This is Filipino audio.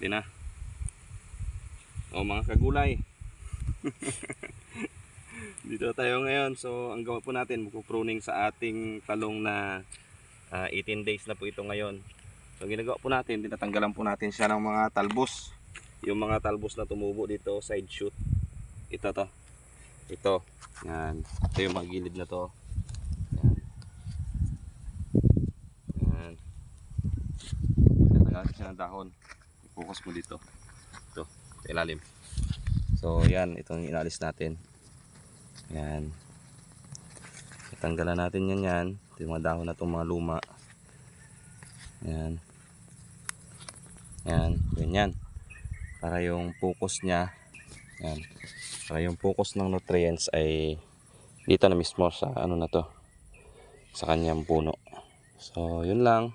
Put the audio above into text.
okay na. O mga kagulay. Dito tayo ngayon. So ang gawa po natin, magpo-pruning sa ating talong na 18 days na po ito ngayon. So ang ginagawa po natin, tinatanggalan po natin siya ng mga talbos. Yung mga talbos na tumubo dito, side shoot. Ito to. Ito. Yan. Ito yung mga gilid na to. Yan. Yan. Tinatanggalan siya ng dahon. Focus mo dito. Ito. Sa ilalim. So yan. Itong inalis natin. Yan. Tanggalan natin yan. Ito yung mga dahon na itong mga luma. Yan. Yan. Ganyan. Para yung focus niya. Yan. Para yung focus ng nutrients ay dito na mismo sa ano na to. Sa kanyang puno. So yun lang.